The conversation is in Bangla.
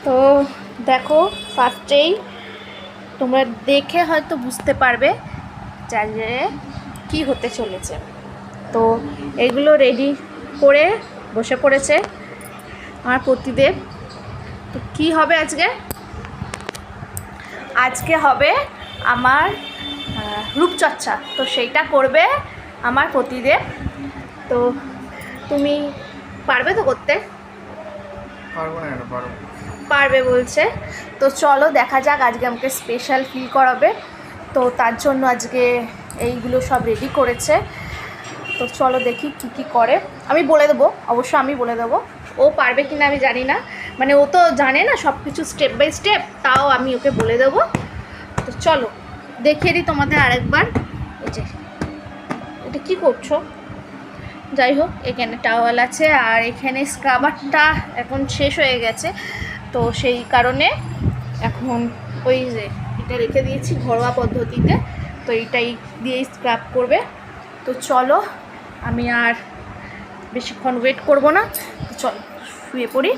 তো দেখো, ফার্স্টেই তোমরা দেখে হয়তো বুঝতে পারবে যে কি হতে চলেছে। তো এগুলো রেডি করে বসে পড়েছে আমার পতিদেব। তো কি হবে আজকে? আজকে হবে আমার রূপচর্চা, তো সেইটা করবে আমার পতিদেব। তো তুমি পারবে তো করতে? পারবো না, পারবো। পারবে বলছে। তো চলো দেখা যাক, আজকে আমাকে স্পেশাল ফিল করাবে। তো তার জন্য আজকে এইগুলো সব রেডি করেছে। তো চলো দেখি কি কি করে। আমি বলে দেবো, অবশ্য আমি বলে দেবো। ও পারবে কি না আমি জানি না, মানে ও তো জানে না সব কিছু স্টেপ বাই স্টেপ, তাও আমি ওকে বলে দেবো। তো চলো দেখিয়ে দিই তোমাদের আরেকবার। এই যে এটা কী করছো? যাই হোক, এখানে টাওয়াল আছে আর এখানে স্ক্রাবারটা এখন শেষ হয়ে গেছে, তো সেই কারণে এখন ওই যে এটা রেখে দিয়েছি ঘরোয়া পদ্ধতিতে, তো এইটাই দিয়েই স্ক্রাব করবে। তো চলো, আমি আর বেশিক্ষণ ওয়েট করব না, তো চলো শুয়ে পড়ি।